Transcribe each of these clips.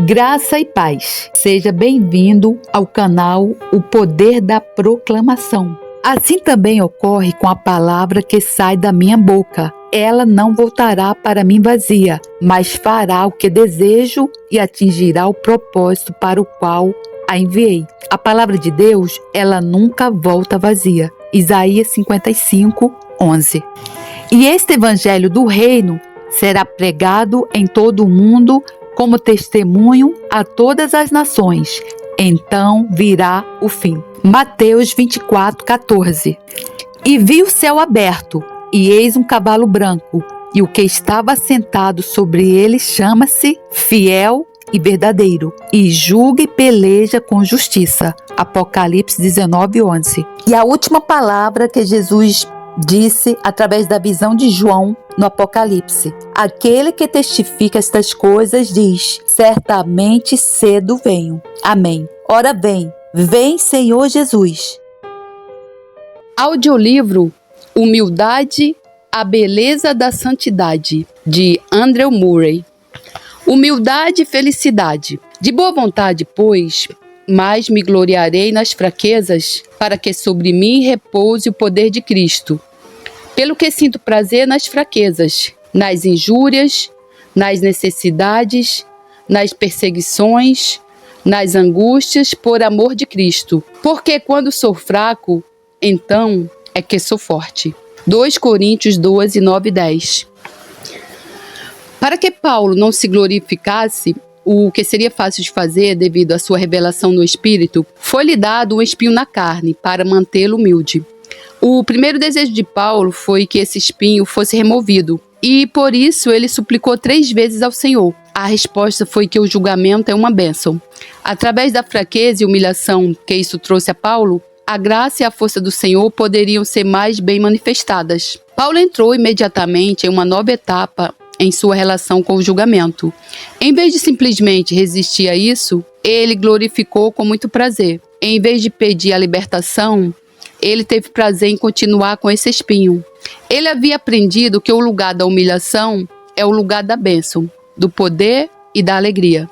Graça e paz. Seja bem-vindo ao canal O Poder da Proclamação. Assim também ocorre com a palavra que sai da minha boca. Ela não voltará para mim vazia, mas fará o que desejo e atingirá o propósito para o qual a enviei. A palavra de Deus, ela nunca volta vazia. Isaías 55:11. E este evangelho do reino será pregado em todo o mundo como testemunho a todas as nações. Então virá o fim. Mateus 24:14. E vi o céu aberto, e eis um cavalo branco, e o que estava sentado sobre ele chama-se Fiel e Verdadeiro, e julga e peleja com justiça. Apocalipse 19:11. E a última palavra que Jesus disse através da visão de João no Apocalipse: aquele que testifica estas coisas diz: certamente cedo venho. Amém. Ora vem Senhor Jesus. Audiolivro Humildade, a beleza da santidade, de Andrew Murray. Humildade e felicidade. De boa vontade, pois, mais me gloriarei nas fraquezas, para que sobre mim repouse o poder de Cristo. Pelo que sinto prazer nas fraquezas, nas injúrias, nas necessidades, nas perseguições, nas angústias, por amor de Cristo. Porque quando sou fraco, então é que sou forte. 2 Coríntios 12, 9 e 10. Para que Paulo não se glorificasse, o que seria fácil de fazer devido à sua revelação no Espírito, foi-lhe dado um espinho na carne para mantê-lo humilde. O primeiro desejo de Paulo foi que esse espinho fosse removido, e por isso ele suplicou 3 vezes ao Senhor. A resposta foi que o julgamento é uma bênção. Através da fraqueza e humilhação que isso trouxe a Paulo, a graça e a força do Senhor poderiam ser mais bem manifestadas. Paulo entrou imediatamente em uma nova etapa em sua relação com o julgamento. Em vez de simplesmente resistir a isso, ele glorificou com muito prazer. Em vez de pedir a libertação, ele teve prazer em continuar com esse espinho. Ele havia aprendido que o lugar da humilhação é o lugar da bênção, do poder e da alegria.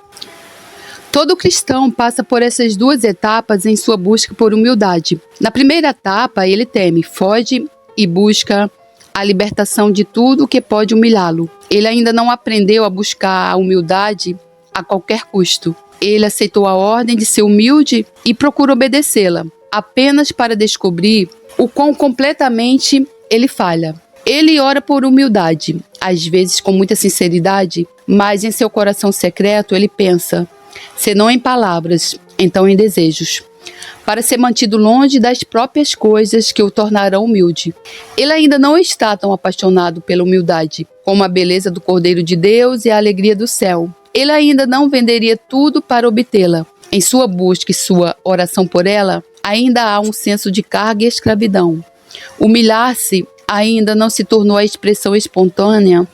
Todo cristão passa por essas 2 etapas em sua busca por humildade. Na primeira etapa, ele teme, foge e busca a libertação de tudo que pode humilhá-lo. Ele ainda não aprendeu a buscar a humildade a qualquer custo. Ele aceitou a ordem de ser humilde e procura obedecê-la, apenas para descobrir o quão completamente ele falha. Ele ora por humildade, às vezes com muita sinceridade, mas em seu coração secreto ele pensa, se não em palavras, então em desejos, para ser mantido longe das próprias coisas que o tornarão humilde. Ele ainda não está tão apaixonado pela humildade, como a beleza do Cordeiro de Deus e a alegria do céu. Ele ainda não venderia tudo para obtê-la. Em sua busca e sua oração por ela, ainda há um senso de carga e escravidão. Humilhar-se ainda não se tornou a expressão espontânea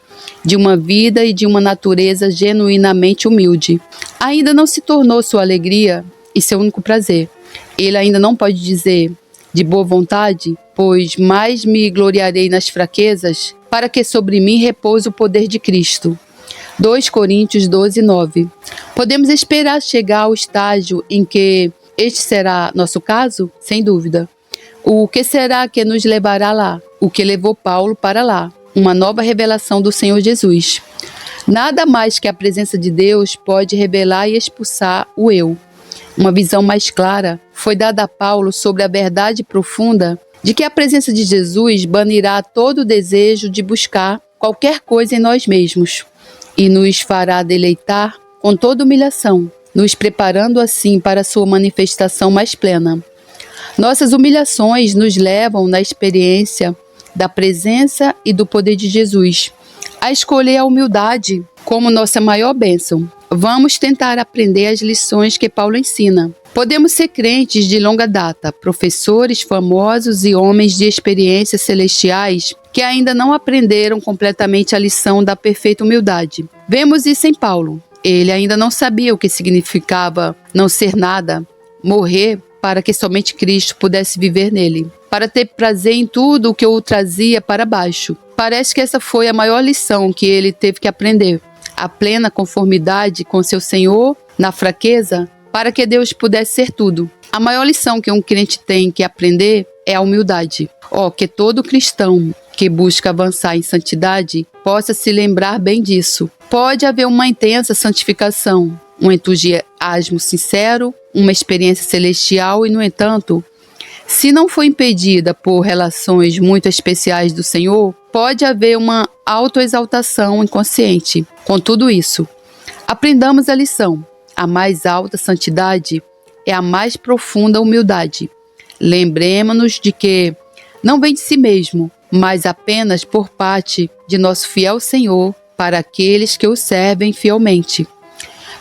de uma vida e de uma natureza genuinamente humilde. Ainda não se tornou sua alegria e seu único prazer. Ele ainda não pode dizer, de boa vontade, pois mais me gloriarei nas fraquezas, para que sobre mim repouse o poder de Cristo. 2 Coríntios 12, 9. Podemos esperar chegar ao estágio em que este será nosso caso? Sem dúvida. O que será que nos levará lá? O que levou Paulo para lá? Uma nova revelação do Senhor Jesus. Nada mais que a presença de Deus pode revelar e expulsar o eu. Uma visão mais clara foi dada a Paulo sobre a verdade profunda de que a presença de Jesus banirá todo o desejo de buscar qualquer coisa em nós mesmos e nos fará deleitar com toda humilhação, nos preparando assim para a sua manifestação mais plena. Nossas humilhações nos levam na experiência da presença e do poder de Jesus, a escolher a humildade como nossa maior bênção. Vamos tentar aprender as lições que Paulo ensina. Podemos ser crentes de longa data, professores famosos e homens de experiências celestiais que ainda não aprenderam completamente a lição da perfeita humildade. Vemos isso em Paulo. Ele ainda não sabia o que significava não ser nada, morrer para que somente Cristo pudesse viver nele, para ter prazer em tudo o que o trazia para baixo. Parece que essa foi a maior lição que ele teve que aprender. a plena conformidade com seu Senhor na fraqueza, para que Deus pudesse ser tudo. A maior lição que um crente tem que aprender é a humildade. Que todo cristão que busca avançar em santidade possa se lembrar bem disso. Pode haver uma intensa santificação, um entusiasmo sincero, uma experiência celestial e, no entanto, se não for impedida por relações muito especiais do Senhor, pode haver uma autoexaltação inconsciente. Com tudo isso, aprendamos a lição. A mais alta santidade é a mais profunda humildade. Lembremos-nos de que não vem de si mesmo, mas apenas por parte de nosso fiel Senhor para aqueles que o servem fielmente.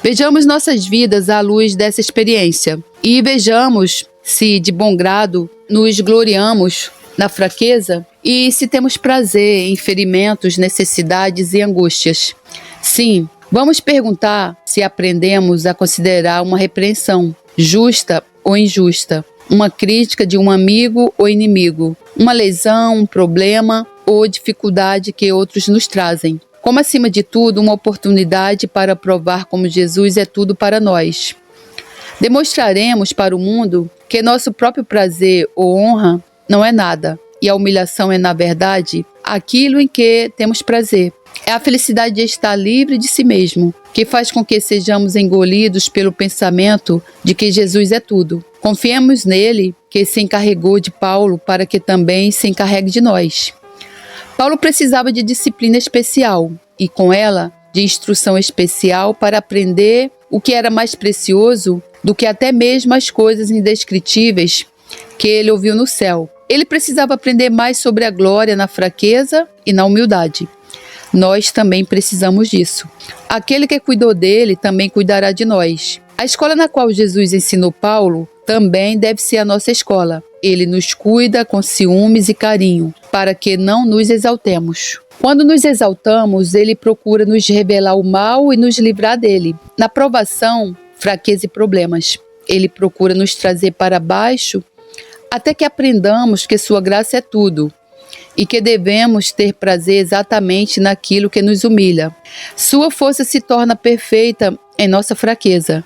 Vejamos nossas vidas à luz dessa experiência e vejamos se de bom grado nos gloriamos na fraqueza e se temos prazer em ferimentos, necessidades e angústias. Sim, vamos perguntar se aprendemos a considerar uma repreensão justa ou injusta, uma crítica de um amigo ou inimigo, uma lesão, um problema ou dificuldade que outros nos trazem. Como, acima de tudo, uma oportunidade para provar como Jesus é tudo para nós. Demonstraremos para o mundo que nosso próprio prazer ou honra não é nada, e a humilhação é, na verdade, aquilo em que temos prazer. É a felicidade de estar livre de si mesmo, que faz com que sejamos engolidos pelo pensamento de que Jesus é tudo. Confiemos nele, que se encarregou de Paulo para que também se encarregue de nós. Paulo precisava de disciplina especial e, com ela, de instrução especial para aprender o que era mais precioso do que até mesmo as coisas indescritíveis que ele ouviu no céu. Ele precisava aprender mais sobre a glória na fraqueza e na humildade. Nós também precisamos disso. Aquele que cuidou dele também cuidará de nós. A escola na qual Jesus ensinou Paulo também deve ser a nossa escola. Ele nos cuida com ciúmes e carinho, para que não nos exaltemos. Quando nos exaltamos, ele procura nos revelar o mal e nos livrar dele. Na provação, fraqueza e problemas, ele procura nos trazer para baixo até que aprendamos que sua graça é tudo e que devemos ter prazer exatamente naquilo que nos humilha. Sua força se torna perfeita em nossa fraqueza.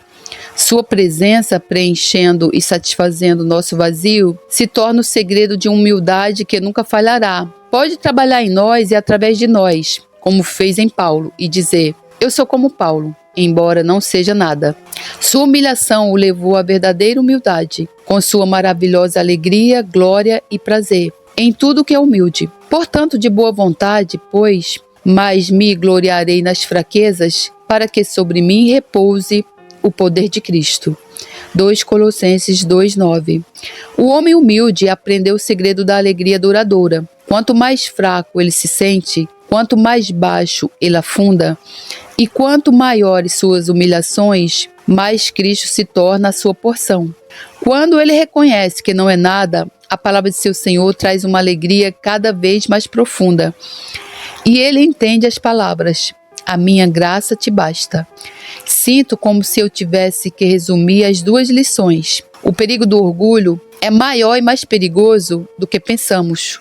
Sua presença, preenchendo e satisfazendo nosso vazio, se torna o segredo de humildade que nunca falhará. Pode trabalhar em nós e através de nós, como fez em Paulo, e dizer: eu sou como Paulo, embora não seja nada. Sua humilhação o levou à verdadeira humildade, com sua maravilhosa alegria, glória e prazer em tudo que é humilde. Portanto, de boa vontade, pois, mas me gloriarei nas fraquezas, para que sobre mim repouse o poder de Cristo. 2 Colossenses 2:9. O homem humilde aprendeu o segredo da alegria duradoura. Quanto mais fraco ele se sente, quanto mais baixo ele afunda, e quanto maiores suas humilhações, mais Cristo se torna a sua porção. Quando ele reconhece que não é nada, a palavra de seu Senhor traz uma alegria cada vez mais profunda. E ele entende as palavras: a minha graça te basta. Sinto como se eu tivesse que resumir as duas lições. O perigo do orgulho é maior e mais perigoso do que pensamos.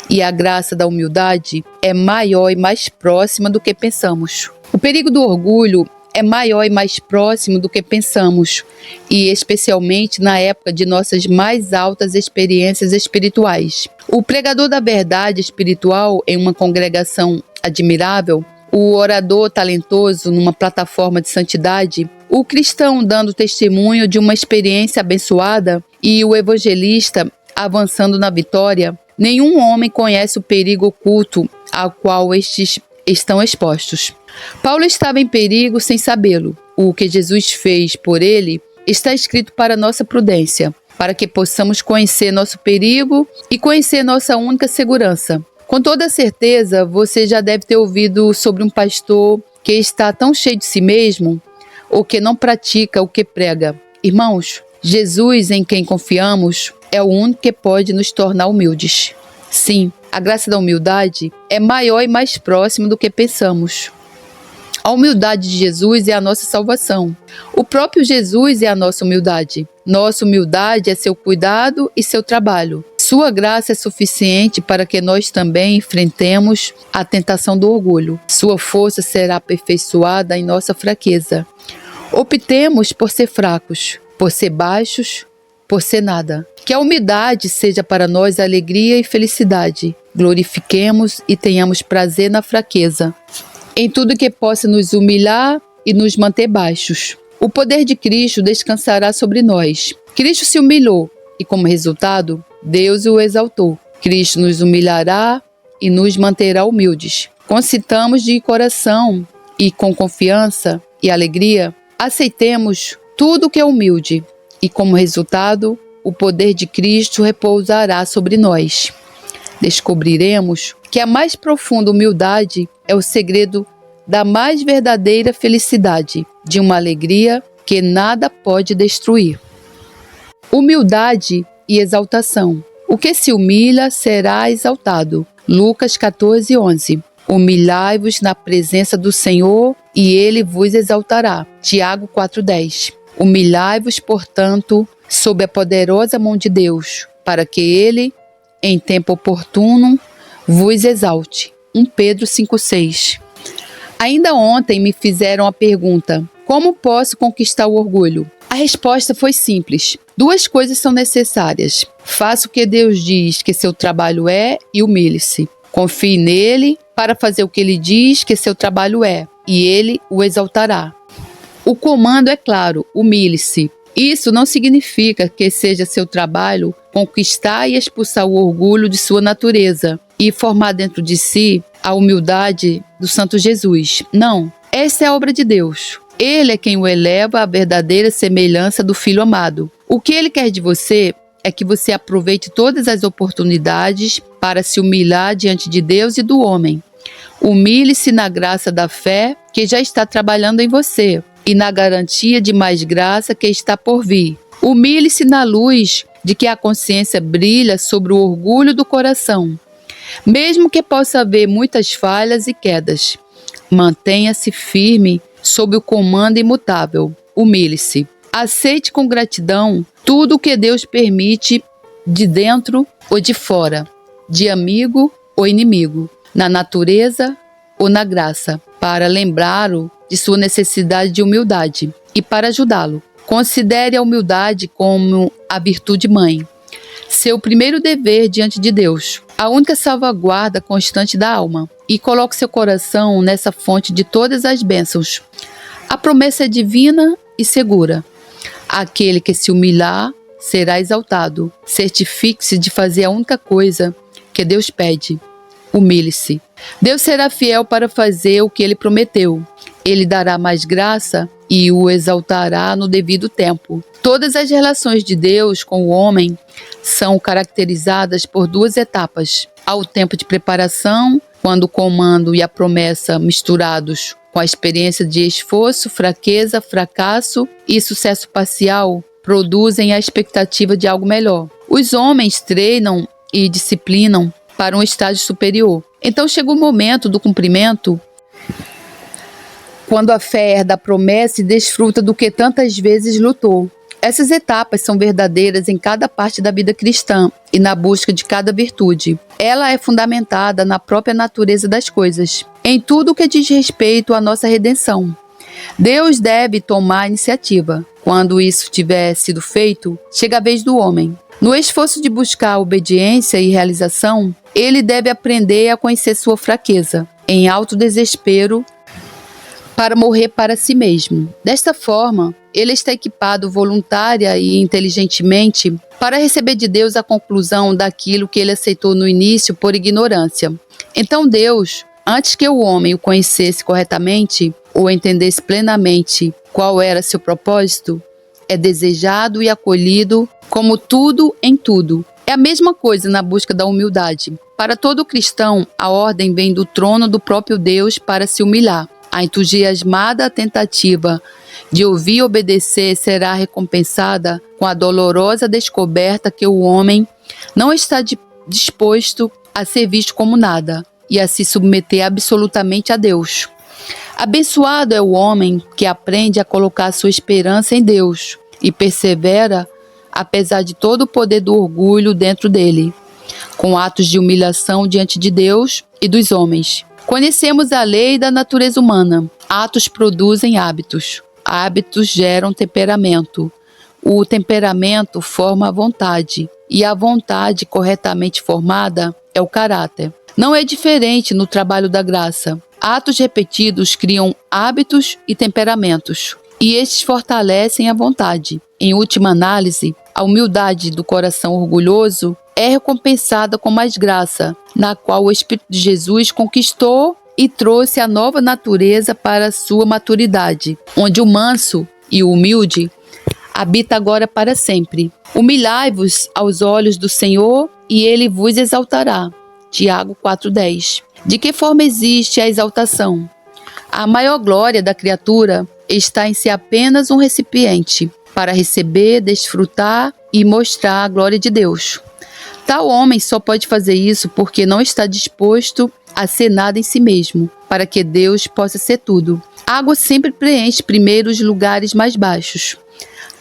E a graça da humildade é maior e mais próxima do que pensamos. O perigo do orgulho é maior e mais próximo do que pensamos, e especialmente na época de nossas mais altas experiências espirituais. O pregador da verdade espiritual em uma congregação admirável, o orador talentoso numa plataforma de santidade, o cristão dando testemunho de uma experiência abençoada e o evangelista avançando na vitória, nenhum homem conhece o perigo oculto ao qual estes estão expostos. Paulo estava em perigo sem sabê-lo. O que Jesus fez por ele está escrito para nossa prudência, para que possamos conhecer nosso perigo e conhecer nossa única segurança. Com toda certeza, você já deve ter ouvido sobre um pastor que está tão cheio de si mesmo ou que não pratica o que prega. Irmãos, Jesus, em quem confiamos, é o único que pode nos tornar humildes. Sim, a graça da humildade é maior e mais próxima do que pensamos. A humildade de Jesus é a nossa salvação. O próprio Jesus é a nossa humildade. Nossa humildade é seu cuidado e seu trabalho. Sua graça é suficiente para que nós também enfrentemos a tentação do orgulho. Sua força será aperfeiçoada em nossa fraqueza. Optemos por ser fracos, por ser baixos, por ser nada. Que a humildade seja para nós alegria e felicidade. Glorifiquemos e tenhamos prazer na fraqueza, em tudo que possa nos humilhar e nos manter baixos. O poder de Cristo descansará sobre nós. Cristo se humilhou e, como resultado, Deus o exaltou. Cristo nos humilhará e nos manterá humildes. Concitamos de coração e com confiança e alegria, aceitemos tudo que é humilde e, como resultado, o poder de Cristo repousará sobre nós. Descobriremos que a mais profunda humildade é o segredo da mais verdadeira felicidade, de uma alegria que nada pode destruir. Humildade e exaltação. O que se humilha será exaltado. Lucas 14:11. Humilhai-vos na presença do Senhor e Ele vos exaltará. Tiago 4:10. Humilhai-vos, portanto, sob a poderosa mão de Deus, para que Ele, em tempo oportuno, vos exalte. 1 Pedro 5:6. Ainda ontem me fizeram a pergunta: como posso conquistar o orgulho? A resposta foi simples. 2 coisas são necessárias. Faça o que Deus diz que seu trabalho é e humilhe-se. Confie nele para fazer o que ele diz que seu trabalho é, e ele o exaltará. O comando é claro: humilhe-se. Isso não significa que seja seu trabalho conquistar e expulsar o orgulho de sua natureza e formar dentro de si a humildade do Santo Jesus. Não, essa é a obra de Deus. Ele é quem o eleva à verdadeira semelhança do Filho amado. O que ele quer de você é que você aproveite todas as oportunidades para se humilhar diante de Deus e do homem. Humilhe-se na graça da fé que já está trabalhando em você e na garantia de mais graça que está por vir. Humilhe-se na luz de que a consciência brilha sobre o orgulho do coração. Mesmo que possa haver muitas falhas e quedas, mantenha-se firme sob o comando imutável. Humilhe-se. Aceite com gratidão tudo o que Deus permite, de dentro ou de fora, de amigo ou inimigo, na natureza ou na graça, para lembrá-lo de sua necessidade de humildade e para ajudá-lo. Considere a humildade como a virtude mãe, seu primeiro dever diante de Deus, a única salvaguarda constante da alma, e coloque seu coração nessa fonte de todas as bênçãos. A promessa é divina e segura. Aquele que se humilhar será exaltado. Certifique-se de fazer a única coisa que Deus pede: humilhe-se. Deus será fiel para fazer o que Ele prometeu. Ele dará mais graça e o exaltará no devido tempo. Todas as relações de Deus com o homem são caracterizadas por 2 etapas. Há o tempo de preparação, quando o comando e a promessa, misturados com a experiência de esforço, fraqueza, fracasso e sucesso parcial, produzem a expectativa de algo melhor. Os homens treinam e disciplinam para um estágio superior. Então chega o momento do cumprimento, quando a fé herda a promessa e desfruta do que tantas vezes lutou. Essas etapas são verdadeiras em cada parte da vida cristã e na busca de cada virtude. Ela é fundamentada na própria natureza das coisas, em tudo o que diz respeito à nossa redenção. Deus deve tomar a iniciativa. Quando isso tiver sido feito, chega a vez do homem. No esforço de buscar obediência e realização, ele deve aprender a conhecer sua fraqueza, em alto desespero, para morrer para si mesmo. Desta forma, ele está equipado voluntária e inteligentemente para receber de Deus a conclusão daquilo que ele aceitou no início por ignorância. Então Deus, antes que o homem o conhecesse corretamente ou entendesse plenamente qual era seu propósito, é desejado e acolhido como tudo em tudo. É a mesma coisa na busca da humildade. Para todo cristão, a ordem vem do trono do próprio Deus para se humilhar. A entusiasmada tentativa de ouvir e obedecer será recompensada com a dolorosa descoberta que o homem não está disposto a ser visto como nada e a se submeter absolutamente a Deus. Abençoado é o homem que aprende a colocar sua esperança em Deus e persevera apesar de todo o poder do orgulho dentro dele, com atos de humilhação diante de Deus e dos homens. Conhecemos a lei da natureza humana. Atos produzem hábitos. Hábitos geram temperamento. O temperamento forma a vontade. E a vontade corretamente formada é o caráter. Não é diferente no trabalho da graça. Atos repetidos criam hábitos e temperamentos. E estes fortalecem a vontade. Em última análise, a humildade do coração orgulhoso é recompensada com mais graça, na qual o Espírito de Jesus conquistou e trouxe a nova natureza para a sua maturidade, onde o manso e o humilde habita agora para sempre. Humilhai-vos aos olhos do Senhor e Ele vos exaltará. Tiago 4,10. De que forma existe a exaltação? A maior glória da criatura está em ser apenas um recipiente para receber, desfrutar e mostrar a glória de Deus. Tal homem só pode fazer isso porque não está disposto a ser nada em si mesmo, para que Deus possa ser tudo. A água sempre preenche primeiro os lugares mais baixos.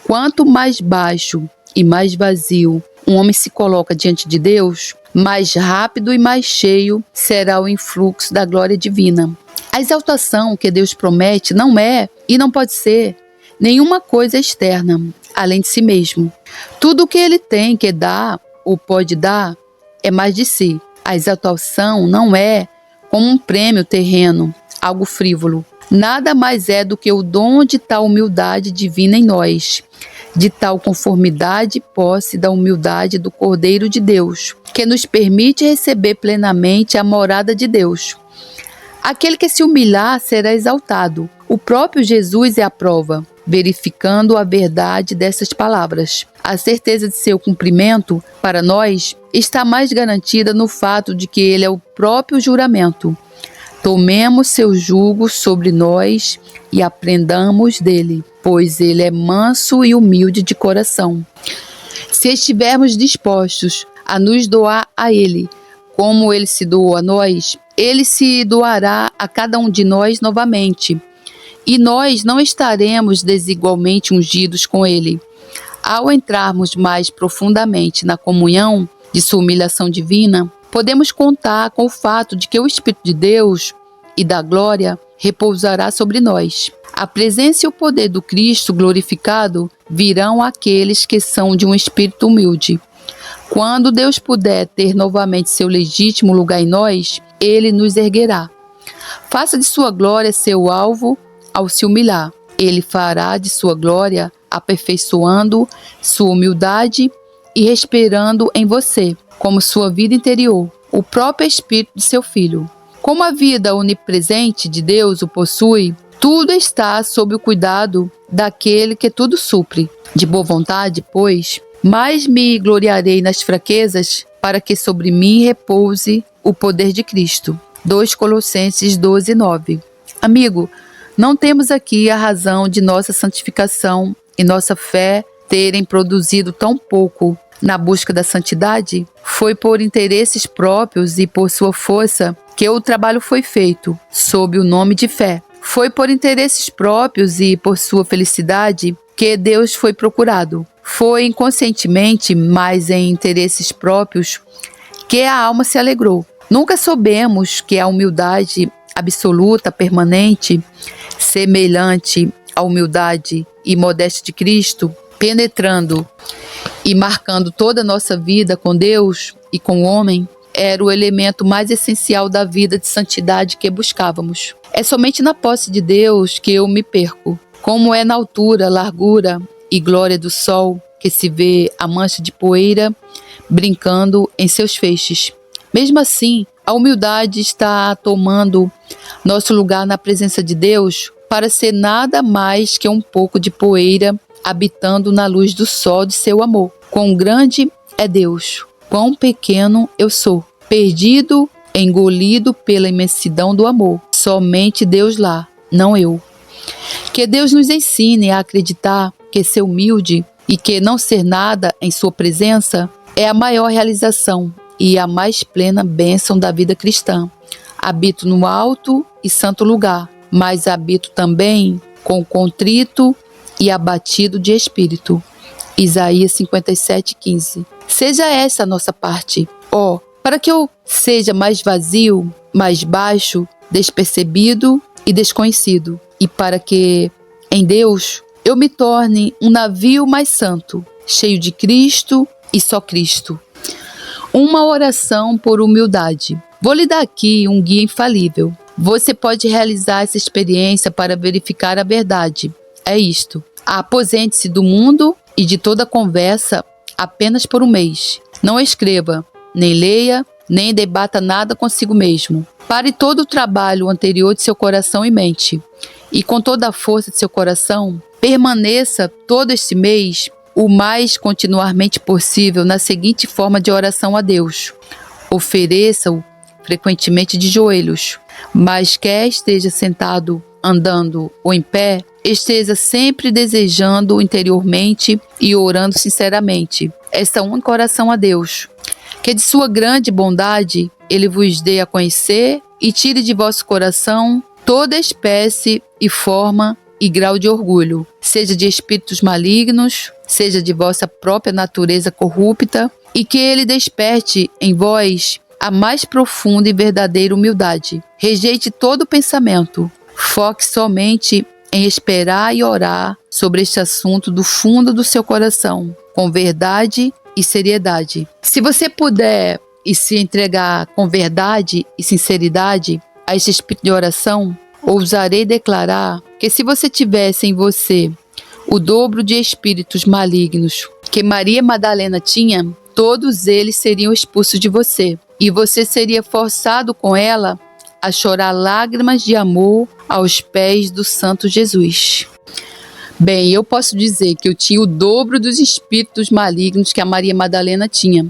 Quanto mais baixo e mais vazio um homem se coloca diante de Deus, mais rápido e mais cheio será o influxo da glória divina. A exaltação que Deus promete não é e não pode ser nenhuma coisa externa, além de si mesmo. Tudo o que Ele tem que dar ou pode dar é mais de si. A exaltação não é como um prêmio terreno, algo frívolo. Nada mais é do que o dom de tal humildade divina em nós, de tal conformidade e posse da humildade do Cordeiro de Deus, que nos permite receber plenamente a morada de Deus. Aquele que se humilhar será exaltado. O próprio Jesus é a prova, verificando a verdade dessas palavras. A certeza de seu cumprimento, para nós, está mais garantida no fato de que ele é o próprio juramento. Tomemos seu jugo sobre nós e aprendamos dele, pois ele é manso e humilde de coração. Se estivermos dispostos a nos doar a ele, como ele se doou a nós, ele se doará a cada um de nós novamente. E nós não estaremos desigualmente ungidos com ele. Ao entrarmos mais profundamente na comunhão de sua humilhação divina, podemos contar com o fato de que o Espírito de Deus e da glória repousará sobre nós. A presença e o poder do Cristo glorificado virão àqueles que são de um espírito humilde. Quando Deus puder ter novamente seu legítimo lugar em nós, Ele nos erguerá. Faça de sua glória seu alvo ao se humilhar. Ele fará de sua glória, aperfeiçoando sua humildade e respirando em você, como sua vida interior, o próprio Espírito de seu Filho. Como a vida onipresente de Deus o possui, tudo está sob o cuidado daquele que tudo supre. De boa vontade, pois, mais me gloriarei nas fraquezas, para que sobre mim repouse o poder de Cristo. 2 Colossenses 12:9. Amigo, não temos aqui a razão de nossa santificação e nossa fé terem produzido tão pouco na busca da santidade? Foi por interesses próprios e por sua força que o trabalho foi feito, sob o nome de fé. Foi por interesses próprios e por sua felicidade que Deus foi procurado. Foi inconscientemente, mas em interesses próprios, que a alma se alegrou. Nunca soubemos que a humildade absoluta, permanente, semelhante à humildade e modéstia de Cristo, penetrando e marcando toda a nossa vida com Deus e com o homem, era o elemento mais essencial da vida de santidade que buscávamos. É somente na posse de Deus que eu me perco. Como é na altura, largura e glória do sol que se vê a mancha de poeira brincando em seus feixes. Mesmo assim, a humildade está tomando nosso lugar na presença de Deus para ser nada mais que um pouco de poeira habitando na luz do sol de seu amor. Quão grande é Deus, quão pequeno eu sou, perdido, engolido pela imensidão do amor. Somente Deus lá, não eu. Que Deus nos ensine a acreditar que ser humilde e que não ser nada em sua presença é a maior realização e a mais plena bênção da vida cristã. Habito no alto e santo lugar, mas habito também com o contrito e abatido de espírito. Isaías 57:15. Seja essa a nossa parte, ó, para que eu seja mais vazio, mais baixo, despercebido e desconhecido, e para que, em Deus, eu me torne um navio mais santo, cheio de Cristo e só Cristo. Uma oração por humildade. Vou lhe dar aqui um guia infalível. Você pode realizar essa experiência para verificar a verdade. É isto. Aposente-se do mundo e de toda conversa apenas por um mês. Não escreva, nem leia, nem debata nada consigo mesmo. Pare todo o trabalho anterior de seu coração e mente. E com toda a força de seu coração, permaneça todo este mês o mais continuarmente possível na seguinte forma de oração a Deus. Ofereça-o frequentemente de joelhos, mas quer esteja sentado, andando ou em pé, esteja sempre desejando interiormente e orando sinceramente esta única oração a Deus. Que de sua grande bondade Ele vos dê a conhecer e tire de vosso coração toda espécie e forma e grau de orgulho, seja de espíritos malignos, seja de vossa própria natureza corrupta, e que Ele desperte em vós a mais profunda e verdadeira humildade. Rejeite todo pensamento, foque somente em esperar e orar sobre este assunto do fundo do seu coração, com verdade e seriedade. Se você puder e se entregar com verdade e sinceridade a este espírito de oração, ousarei declarar que se você tivesse em você o dobro de espíritos malignos que Maria Madalena tinha, todos eles seriam expulsos de você, e você seria forçado com ela a chorar lágrimas de amor aos pés do Santo Jesus. Bem, eu posso dizer que eu tinha o dobro dos espíritos malignos que a Maria Madalena tinha.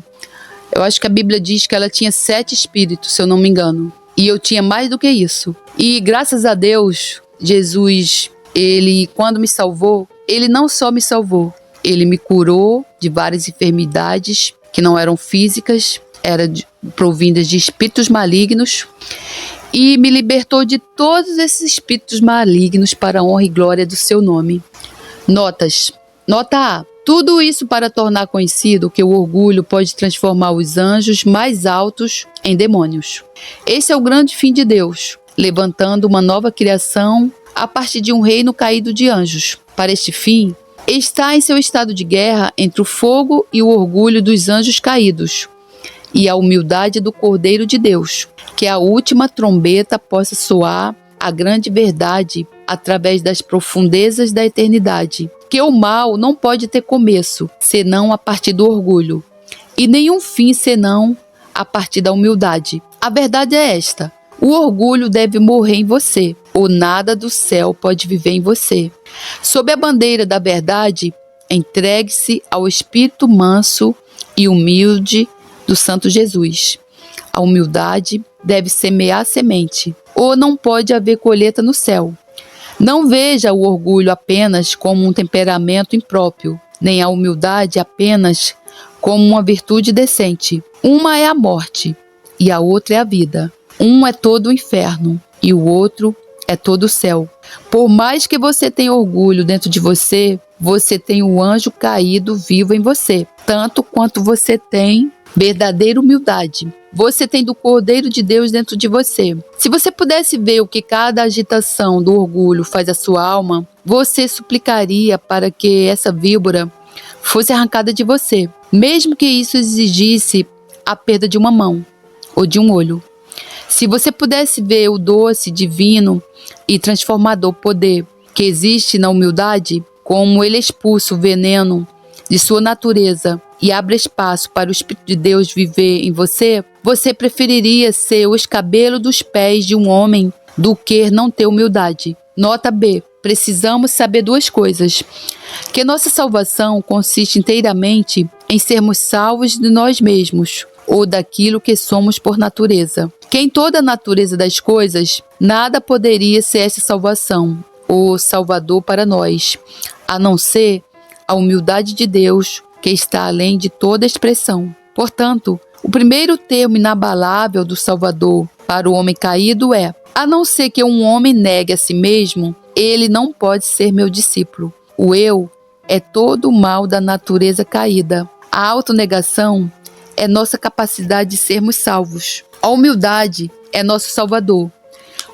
Eu acho que a Bíblia diz que ela tinha 7 espíritos, se eu não me engano. E eu tinha mais do que isso. E graças a Deus, Jesus, Ele, quando me salvou, Ele não só me salvou, Ele me curou de várias enfermidades que não eram físicas, eram provindas de espíritos malignos, e me libertou de todos esses espíritos malignos para a honra e glória do seu nome. Notas. Nota A. Tudo isso para tornar conhecido que o orgulho pode transformar os anjos mais altos em demônios. Esse é o grande fim de Deus, levantando uma nova criação a partir de um reino caído de anjos. Para este fim, está em seu estado de guerra entre o fogo e o orgulho dos anjos caídos e a humildade do Cordeiro de Deus, que a última trombeta possa soar a grande verdade através das profundezas da eternidade, que o mal não pode ter começo, senão a partir do orgulho, e nenhum fim senão a partir da humildade. A verdade é esta: o orgulho deve morrer em você, ou nada do céu pode viver em você. Sob a bandeira da verdade, entregue-se ao espírito manso e humilde do Santo Jesus. A humildade deve semear a semente, ou não pode haver colheita no céu. Não veja o orgulho apenas como um temperamento impróprio, nem a humildade apenas como uma virtude decente. Uma é a morte e a outra é a vida. Um é todo o inferno e o outro é todo o céu. Por mais que você tenha orgulho dentro de você, você tem o anjo caído vivo em você, tanto quanto você tem verdadeira humildade. Você tem do Cordeiro de Deus dentro de você. Se você pudesse ver o que cada agitação do orgulho faz à sua alma, você suplicaria para que essa víbora fosse arrancada de você, mesmo que isso exigisse a perda de uma mão ou de um olho. Se você pudesse ver o doce, divino e transformador poder que existe na humildade, como ele expulsa o veneno de sua natureza e abre espaço para o Espírito de Deus viver em você, você preferiria ser o escabelo dos pés de um homem do que não ter humildade. Nota B. Precisamos saber duas coisas: que nossa salvação consiste inteiramente em sermos salvos de nós mesmos, ou daquilo que somos por natureza. Que em toda a natureza das coisas, nada poderia ser essa salvação, ou Salvador para nós, a não ser a humildade de Deus, que está além de toda expressão. Portanto, o primeiro termo inabalável do Salvador para o homem caído é: A não ser que um homem negue a si mesmo, ele não pode ser meu discípulo. O eu é todo o mal da natureza caída. A autonegação é nossa capacidade de sermos salvos. A humildade é nosso salvador.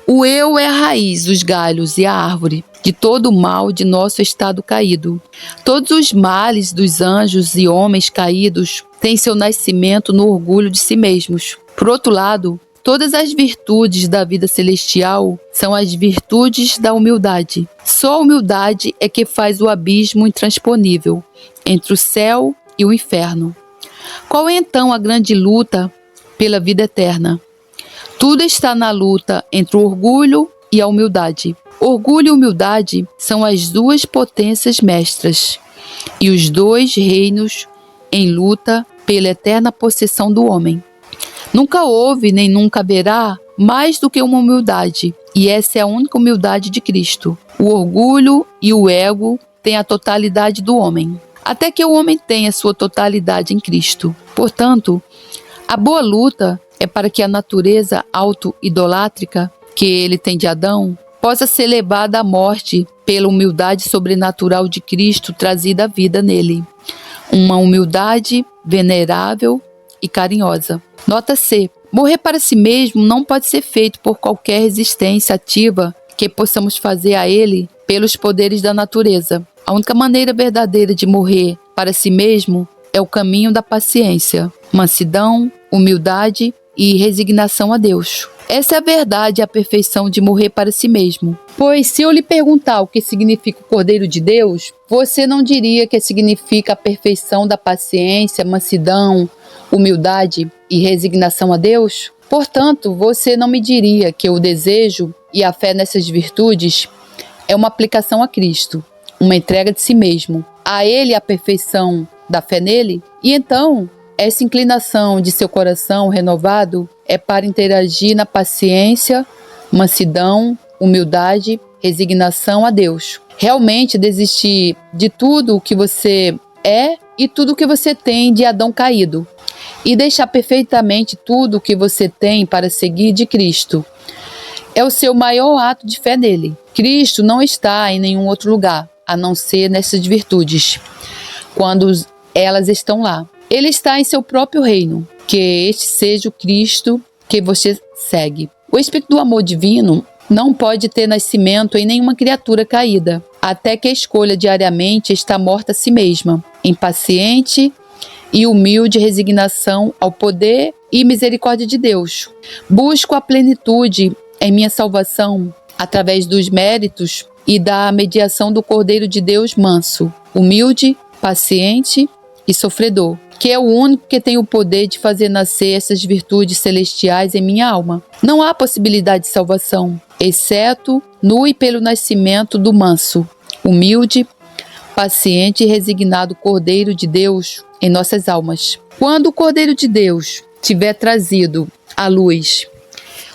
O eu é a raiz, os galhos e a árvore de todo o mal de nosso estado caído. Todos os males dos anjos e homens caídos têm seu nascimento no orgulho de si mesmos. Por outro lado, todas as virtudes da vida celestial são as virtudes da humildade. Só a humildade é que faz o abismo intransponível entre o céu e o inferno. Qual é então a grande luta pela vida eterna? Tudo está na luta entre o orgulho e a humildade. Orgulho e humildade são as duas potências mestras e os dois reinos em luta pela eterna possessão do homem. Nunca houve nem nunca haverá mais do que uma humildade, e essa é a única humildade de Cristo. O orgulho e o ego têm a totalidade do homem, até que o homem tenha sua totalidade em Cristo. Portanto, a boa luta é para que a natureza auto-idolátrica que ele tem de Adão possa ser levada à morte pela humildade sobrenatural de Cristo trazida à vida nele. Uma humildade venerável e carinhosa. Nota C. Morrer para si mesmo não pode ser feito por qualquer resistência ativa que possamos fazer a ele pelos poderes da natureza. A única maneira verdadeira de morrer para si mesmo é o caminho da paciência, mansidão, humildade e resignação a Deus. Essa é a verdade e a perfeição de morrer para si mesmo. Pois se eu lhe perguntar o que significa o Cordeiro de Deus, você não diria que significa a perfeição da paciência, mansidão, humildade e resignação a Deus? Portanto, você não me diria que o desejo e a fé nessas virtudes é uma aplicação a Cristo, uma entrega de si mesmo, a Ele a perfeição da fé nele? E então, essa inclinação de seu coração renovado é para interagir na paciência, mansidão, humildade, resignação a Deus. Realmente desistir de tudo o que você é e tudo o que você tem de Adão caído. E deixar perfeitamente tudo o que você tem para seguir de Cristo. É o seu maior ato de fé nele. Cristo não está em nenhum outro lugar, a não ser nessas virtudes, quando elas estão lá. Ele está em seu próprio reino, que este seja o Cristo que você segue. O Espírito do amor divino não pode ter nascimento em nenhuma criatura caída, até que escolha diariamente estar morta a si mesma, em paciente e humilde resignação ao poder e misericórdia de Deus. Busco a plenitude em minha salvação através dos méritos e da mediação do Cordeiro de Deus manso, humilde, paciente e sofredor, que é o único que tem o poder de fazer nascer essas virtudes celestiais em minha alma. Não há possibilidade de salvação, exceto no e pelo nascimento do manso, humilde, paciente e resignado Cordeiro de Deus em nossas almas. Quando o Cordeiro de Deus tiver trazido à luz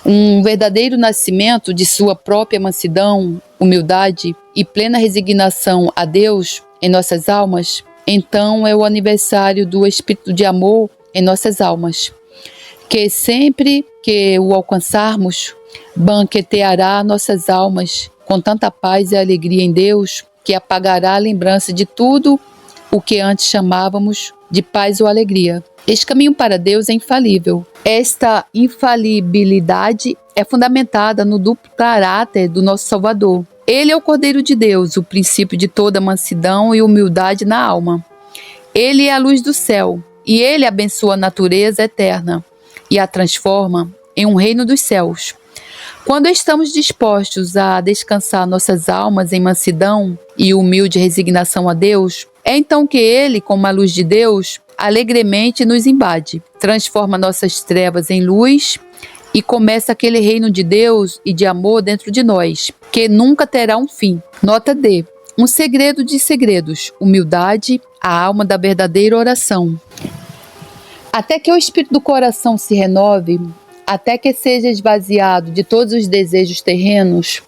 um verdadeiro nascimento de sua própria mansidão, humildade e plena resignação a Deus em nossas almas, então é o aniversário do Espírito de amor em nossas almas, que sempre que o alcançarmos, banqueteará nossas almas com tanta paz e alegria em Deus, que apagará a lembrança de tudo o que antes chamávamos de paz ou alegria. Este caminho para Deus é infalível. Esta infalibilidade é fundamentada no duplo caráter do nosso Salvador. Ele é o Cordeiro de Deus, o princípio de toda mansidão e humildade na alma. Ele é a luz do céu, e ele abençoa a natureza eterna e a transforma em um reino dos céus. Quando estamos dispostos a descansar nossas almas em mansidão e humilde resignação a Deus, é então que ele, como a luz de Deus, alegremente nos invade, transforma nossas trevas em luz e começa aquele reino de Deus e de amor dentro de nós, que nunca terá um fim. Nota D. Um segredo de segredos, humildade, a alma da verdadeira oração. Até que o espírito do coração se renove, até que seja esvaziado de todos os desejos terrenos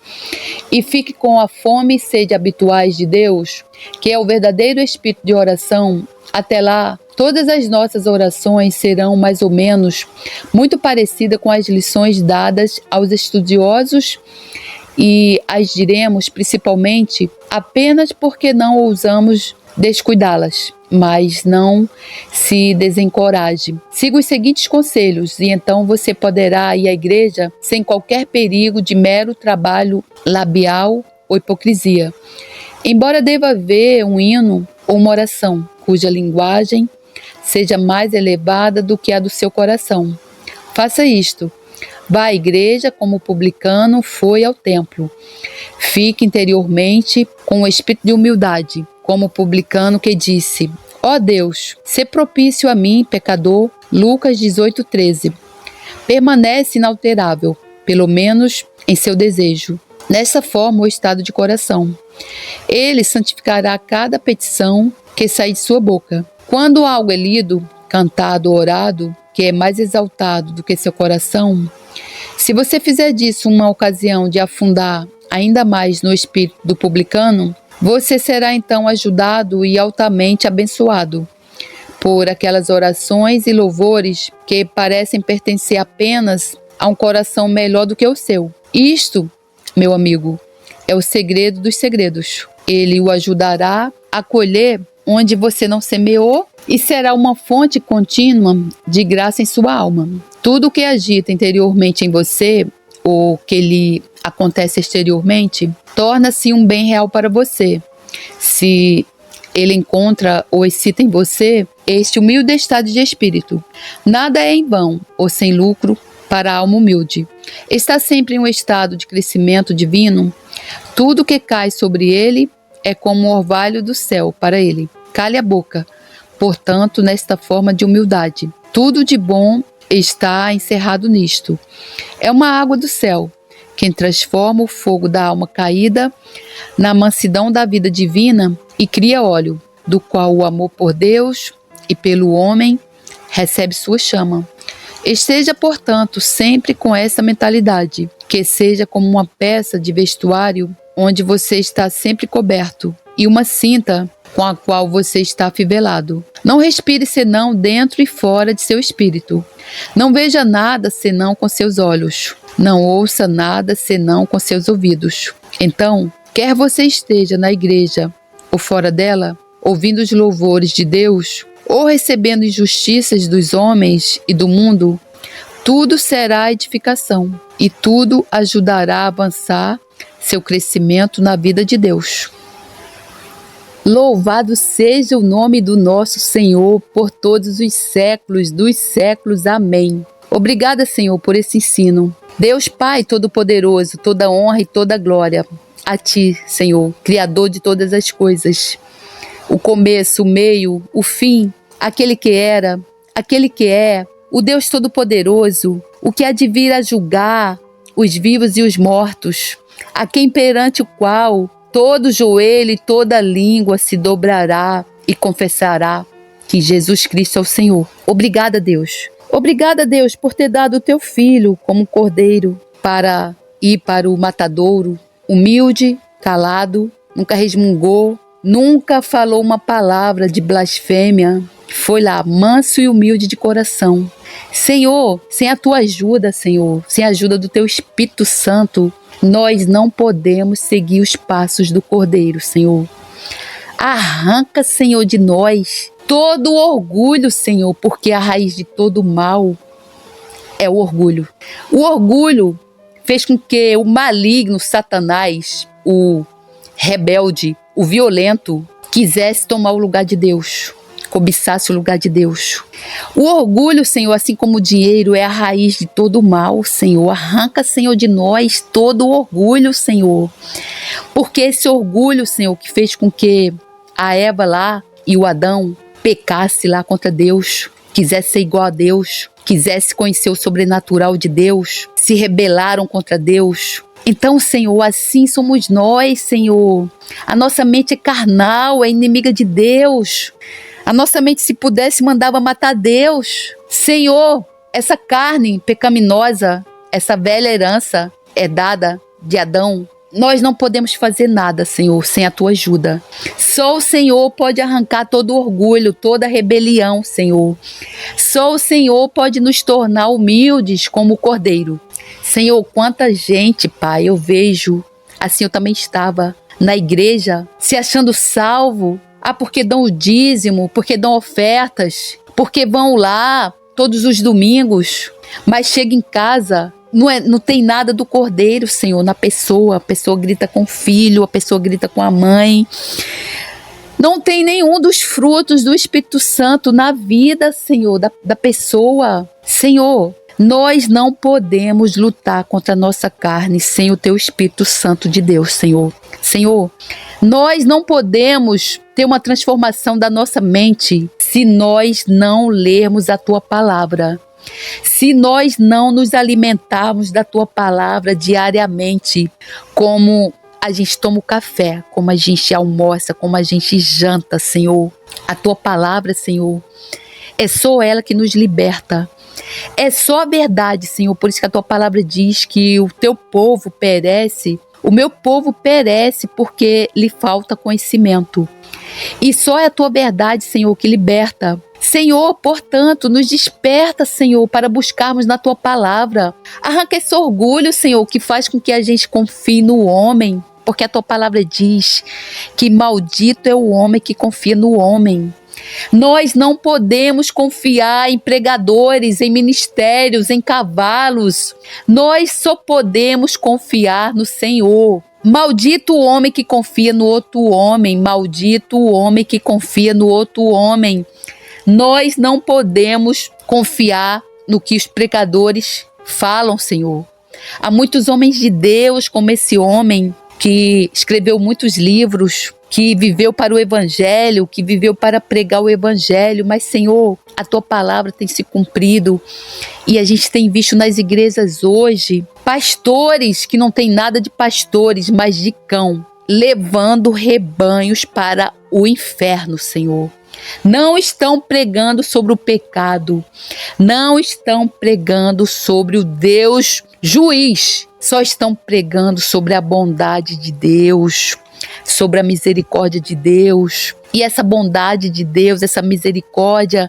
e fique com a fome e sede habituais de Deus, que é o verdadeiro espírito de oração, até lá Todas as nossas orações serão mais ou menos muito parecidas com as lições dadas aos estudiosos e as diremos principalmente apenas porque não ousamos descuidá-las. Mas não se desencoraje. Siga os seguintes conselhos e então você poderá ir à igreja sem qualquer perigo de mero trabalho labial ou hipocrisia. Embora deva haver um hino ou uma oração cuja linguagem seja mais elevada do que a do seu coração. Faça isto. Vá à igreja como o publicano foi ao templo. Fique interiormente com o espírito de humildade, como o publicano que disse: ó Deus, sê propício a mim, pecador. Lucas 18:13. Permanece inalterável, pelo menos em seu desejo. Nessa forma, o estado de coração. Ele santificará cada petição que sair de sua boca. Quando algo é lido, cantado ou orado, que é mais exaltado do que seu coração, se você fizer disso uma ocasião de afundar ainda mais no espírito do publicano, você será então ajudado e altamente abençoado por aquelas orações e louvores que parecem pertencer apenas a um coração melhor do que o seu. Isto, meu amigo, é o segredo dos segredos. Ele o ajudará a colher onde você não semeou e será uma fonte contínua de graça em sua alma. Tudo o que agita interiormente em você, ou que lhe acontece exteriormente, torna-se um bem real para você. Se ele encontra ou excita em você este humilde estado de espírito, nada é em vão ou sem lucro para a alma humilde. Está sempre em um estado de crescimento divino. Tudo que cai sobre ele é como um orvalho do céu para ele. Cale a boca, portanto, nesta forma de humildade. Tudo de bom está encerrado nisto. É uma água do céu, quem transforma o fogo da alma caída na mansidão da vida divina e cria óleo, do qual o amor por Deus e pelo homem recebe sua chama. Esteja, portanto, sempre com essa mentalidade, que seja como uma peça de vestuário onde você está sempre coberto e uma cinta com a qual você está afivelado. Não respire senão dentro e fora de seu espírito. Não veja nada senão com seus olhos. Não ouça nada senão com seus ouvidos. Então, quer você esteja na igreja ou fora dela, ouvindo os louvores de Deus, ou recebendo injustiças dos homens e do mundo, tudo será edificação e tudo ajudará a avançar seu crescimento na vida de Deus. Louvado seja o nome do nosso Senhor por todos os séculos dos séculos. Amém. Obrigada, Senhor, por esse ensino. Deus Pai Todo-Poderoso, toda honra e toda glória a Ti, Senhor, Criador de todas as coisas. O começo, o meio, o fim, aquele que era, aquele que é, o Deus Todo-Poderoso, o que há de vir a julgar os vivos e os mortos, a quem perante o qual todo joelho e toda língua se dobrará e confessará que Jesus Cristo é o Senhor. Obrigada, Deus. Obrigada, Deus, por ter dado o Teu Filho como cordeiro para ir para o matadouro, humilde, calado, nunca resmungou, nunca falou uma palavra de blasfêmia. Foi lá, manso e humilde de coração. Senhor, sem a Tua ajuda, Senhor, sem a ajuda do Teu Espírito Santo, nós não podemos seguir os passos do Cordeiro, Senhor. Arranca, Senhor, de nós todo o orgulho, Senhor, porque a raiz de todo mal é o orgulho. O orgulho fez com que o maligno, Satanás, o rebelde, o violento, quisesse tomar o lugar de Deus, cobiçasse o lugar de Deus. O orgulho, Senhor, assim como o dinheiro, é a raiz de todo o mal, Senhor. Arranca, Senhor, de nós todo o orgulho, Senhor. Porque esse orgulho, Senhor, que fez com que a Eva lá e o Adão pecasse lá contra Deus, quisesse ser igual a Deus, quisesse conhecer o sobrenatural de Deus, se rebelaram contra Deus. Então, Senhor, assim somos nós, Senhor. A nossa mente é carnal, é inimiga de Deus. A nossa mente, se pudesse, mandava matar Deus. Senhor, essa carne pecaminosa, essa velha herança é dada de Adão nós não podemos fazer nada, Senhor, sem a tua ajuda. Só o Senhor pode arrancar todo orgulho, toda rebelião, Senhor. Só o Senhor pode nos tornar humildes como o Cordeiro. Senhor, quanta gente, Pai, eu vejo, assim eu também estava na igreja, se achando salvo. Porque dão o dízimo, porque dão ofertas, porque vão lá todos os domingos, mas chega em casa, não tem nada do Cordeiro, Senhor, na pessoa. A pessoa grita com o filho, a pessoa grita com a mãe. Não tem nenhum dos frutos do Espírito Santo na vida, Senhor, da pessoa. Senhor, nós não podemos lutar contra a nossa carne sem o teu Espírito Santo de Deus, Senhor. Senhor, nós não podemos ter uma transformação da nossa mente se nós não lermos a tua palavra. Se nós não nos alimentarmos da tua palavra diariamente, como a gente toma o café, como a gente almoça, como a gente janta, Senhor. A tua palavra, Senhor, é só ela que nos liberta. É só a verdade, Senhor. Por isso que a tua palavra diz que o teu povo perece. O meu povo perece porque lhe falta conhecimento. E só é a tua verdade, Senhor, que liberta. Senhor, portanto, nos desperta, Senhor, para buscarmos na tua palavra. Arranca esse orgulho, Senhor, que faz com que a gente confie no homem. Porque a tua palavra diz que maldito é o homem que confia no homem. Nós não podemos confiar em pregadores, em ministérios, em cavalos. Nós só podemos confiar no Senhor. Maldito o homem que confia no outro homem. Maldito o homem que confia no outro homem. Nós não podemos confiar no que os pregadores falam, Senhor. Há muitos homens de Deus, como esse homem que escreveu muitos livros, que viveu para o Evangelho, que viveu para pregar o Evangelho. Mas, Senhor, a tua palavra tem se cumprido e a gente tem visto nas igrejas hoje pastores que não têm nada de pastores, mas de cão, levando rebanhos para o inferno, Senhor. Não estão pregando sobre o pecado, não estão pregando sobre o Deus juiz, só estão pregando sobre a bondade de Deus, sobre a misericórdia de Deus. E essa bondade de Deus, essa misericórdia,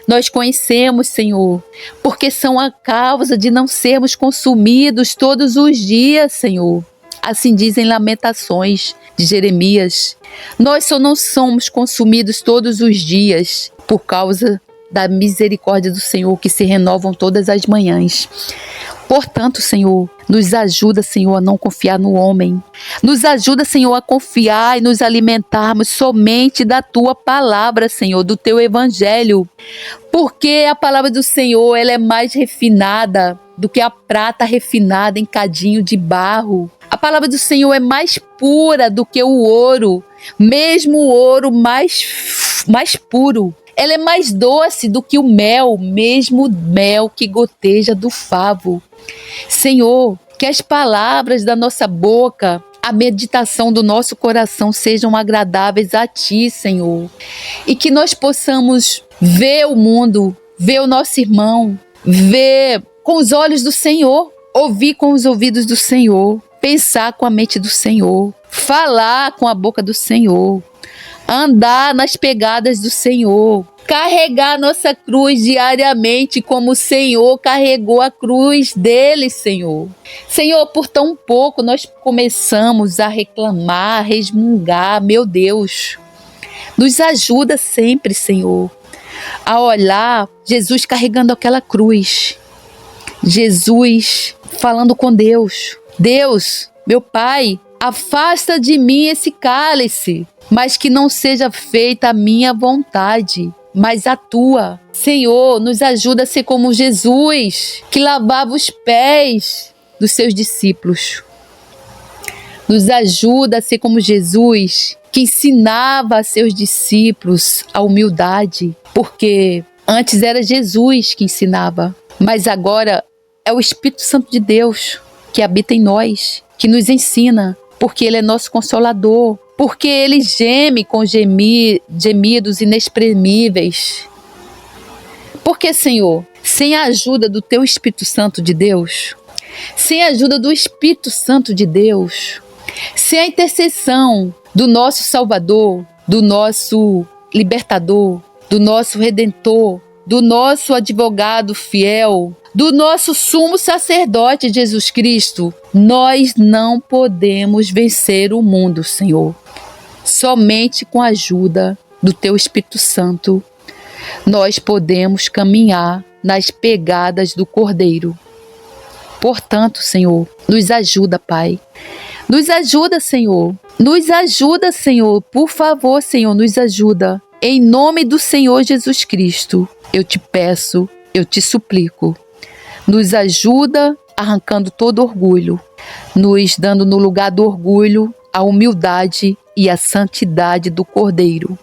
nós conhecemos, Senhor, porque são a causa de não sermos consumidos todos os dias, Senhor. Assim dizem Lamentações de Jeremias. Nós só não somos consumidos todos os dias por causa da misericórdia do Senhor, que se renovam todas as manhãs. Portanto, Senhor, nos ajuda, Senhor, a não confiar no homem. Nos ajuda, Senhor, a confiar e nos alimentarmos somente da tua palavra, Senhor, do teu evangelho. Porque a palavra do Senhor, ela é mais refinada do que a prata refinada em cadinho de barro. A palavra do Senhor é mais pura do que o ouro, mesmo o ouro mais puro. Ela é mais doce do que o mel, mesmo o mel que goteja do favo. Senhor, que as palavras da nossa boca, a meditação do nosso coração sejam agradáveis a Ti, Senhor. E que nós possamos ver o mundo, ver o nosso irmão, ver com os olhos do Senhor, ouvir com os ouvidos do Senhor, pensar com a mente do Senhor, falar com a boca do Senhor, andar nas pegadas do Senhor, carregar nossa cruz diariamente como o Senhor carregou a cruz dele, Senhor. Senhor, por tão pouco nós começamos a reclamar, a resmungar, meu Deus. Nos ajuda sempre, Senhor, a olhar Jesus carregando aquela cruz. Jesus falando com Deus. Deus, meu Pai, afasta de mim esse cálice, mas que não seja feita a minha vontade, mas a tua. Senhor, nos ajuda a ser como Jesus, que lavava os pés dos seus discípulos. Nos ajuda a ser como Jesus, que ensinava a seus discípulos a humildade, porque antes era Jesus que ensinava, mas agora é o Espírito Santo de Deus que habita em nós, que nos ensina, porque Ele é nosso Consolador, porque Ele geme com gemidos inexprimíveis. Porque, Senhor, sem a ajuda do Teu Espírito Santo de Deus, sem a ajuda do Espírito Santo de Deus, Sem a intercessão do nosso Salvador, do nosso Libertador, do nosso Redentor, do nosso advogado fiel, do nosso sumo sacerdote Jesus Cristo, nós não podemos vencer o mundo, Senhor. Somente com a ajuda do Teu Espírito Santo, nós podemos caminhar nas pegadas do Cordeiro. Portanto, Senhor, nos ajuda, Pai. Nos ajuda, Senhor. Nos ajuda, Senhor. Por favor, Senhor, nos ajuda. Em nome do Senhor Jesus Cristo, eu te peço, eu te suplico. Nos ajuda arrancando todo orgulho, nos dando no lugar do orgulho a humildade e a santidade do Cordeiro.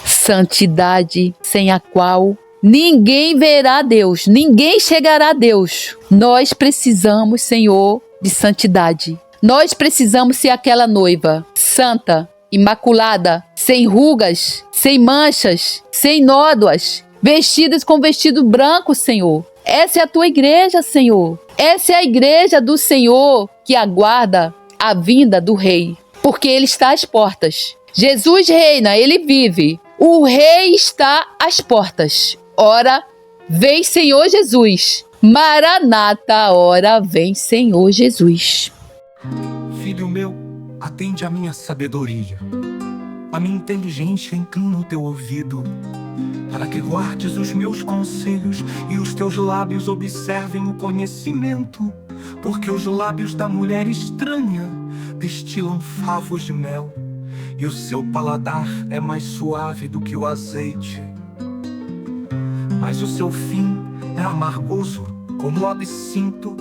Santidade sem a qual ninguém verá Deus, ninguém chegará a Deus. Nós precisamos, Senhor, de santidade. Nós precisamos ser aquela noiva santa, imaculada, sem rugas, sem manchas, sem nódoas, vestidas com vestido branco, Senhor. Essa é a tua igreja, Senhor. Essa é a igreja do Senhor que aguarda a vinda do Rei, porque Ele está às portas. Jesus reina, Ele vive. O Rei está às portas. Ora, vem Senhor Jesus. Maranata, ora, vem Senhor Jesus. Filho meu, atende a minha sabedoria. A minha inteligência inclina o teu ouvido, para que guardes os meus conselhos e os teus lábios observem o conhecimento, porque os lábios da mulher estranha destilam favos de mel, e o seu paladar é mais suave do que o azeite. Mas o seu fim é amargoso como o absinto,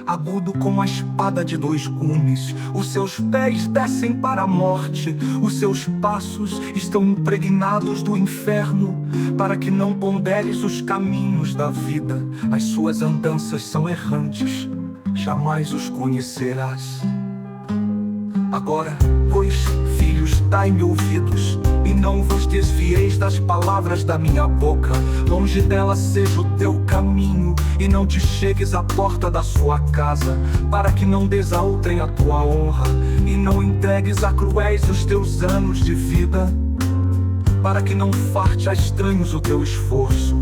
agudo como a espada de dois gumes. Os seus pés descem para a morte, os seus passos estão impregnados do inferno, para que não ponderes os caminhos da vida. As suas andanças são errantes, jamais os conhecerás. Agora, pois, filhos, dai-me ouvidos, e não vos desvieis das palavras da minha boca. Longe dela seja o teu caminho, e não te chegues à porta da sua casa, para que não des a outrem a tua honra, e não entregues a cruéis os teus anos de vida, para que não farte a estranhos o teu esforço,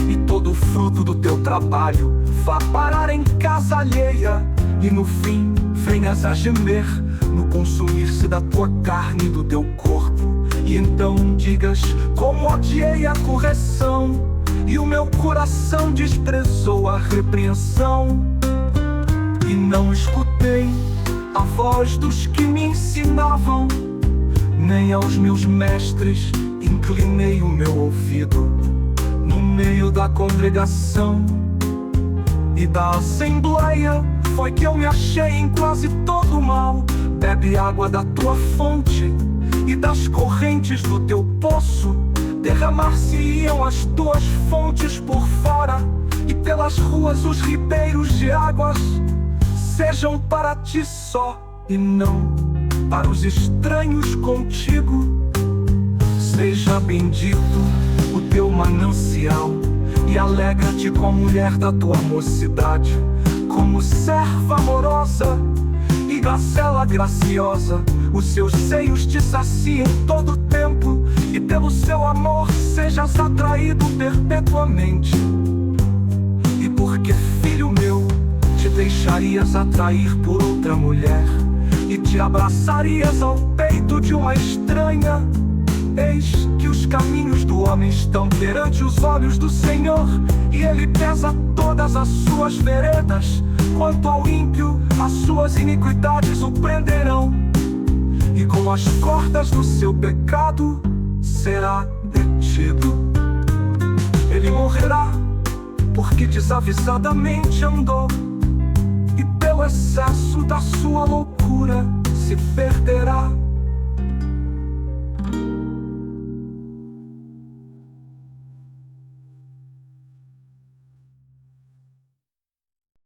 e todo o fruto do teu trabalho vá parar em casa alheia, e no fim venhas a gemer no consumir-se da tua carne e do teu corpo. E então digas: como odiei a correção, e o meu coração desprezou a repreensão. E não escutei a voz dos que me ensinavam, nem aos meus mestres inclinei o meu ouvido. No meio da congregação e da assembleia foi que eu me achei em quase todo o mal. Bebe água da tua fonte, e das correntes do teu poço derramar-se-iam as tuas fontes por fora, e pelas ruas os ribeiros de águas sejam para ti só, e não para os estranhos contigo. Seja bendito o teu manancial, e alegra-te com a mulher da tua mocidade, como serva amorosa e gazela graciosa. Os seus seios te saciem todo o tempo, e pelo seu amor sejas atraído perpetuamente. E porque, filho meu, te deixarias atrair por outra mulher, e te abraçarias ao peito de uma estranha? Eis que os caminhos do homem estão perante os olhos do Senhor, e Ele pesa todas as suas veredas. Quanto ao ímpio, as suas iniquidades o prenderão, e com as cordas do seu pecado será detido. Ele morrerá porque desavisadamente andou, e pelo excesso da sua loucura se perderá.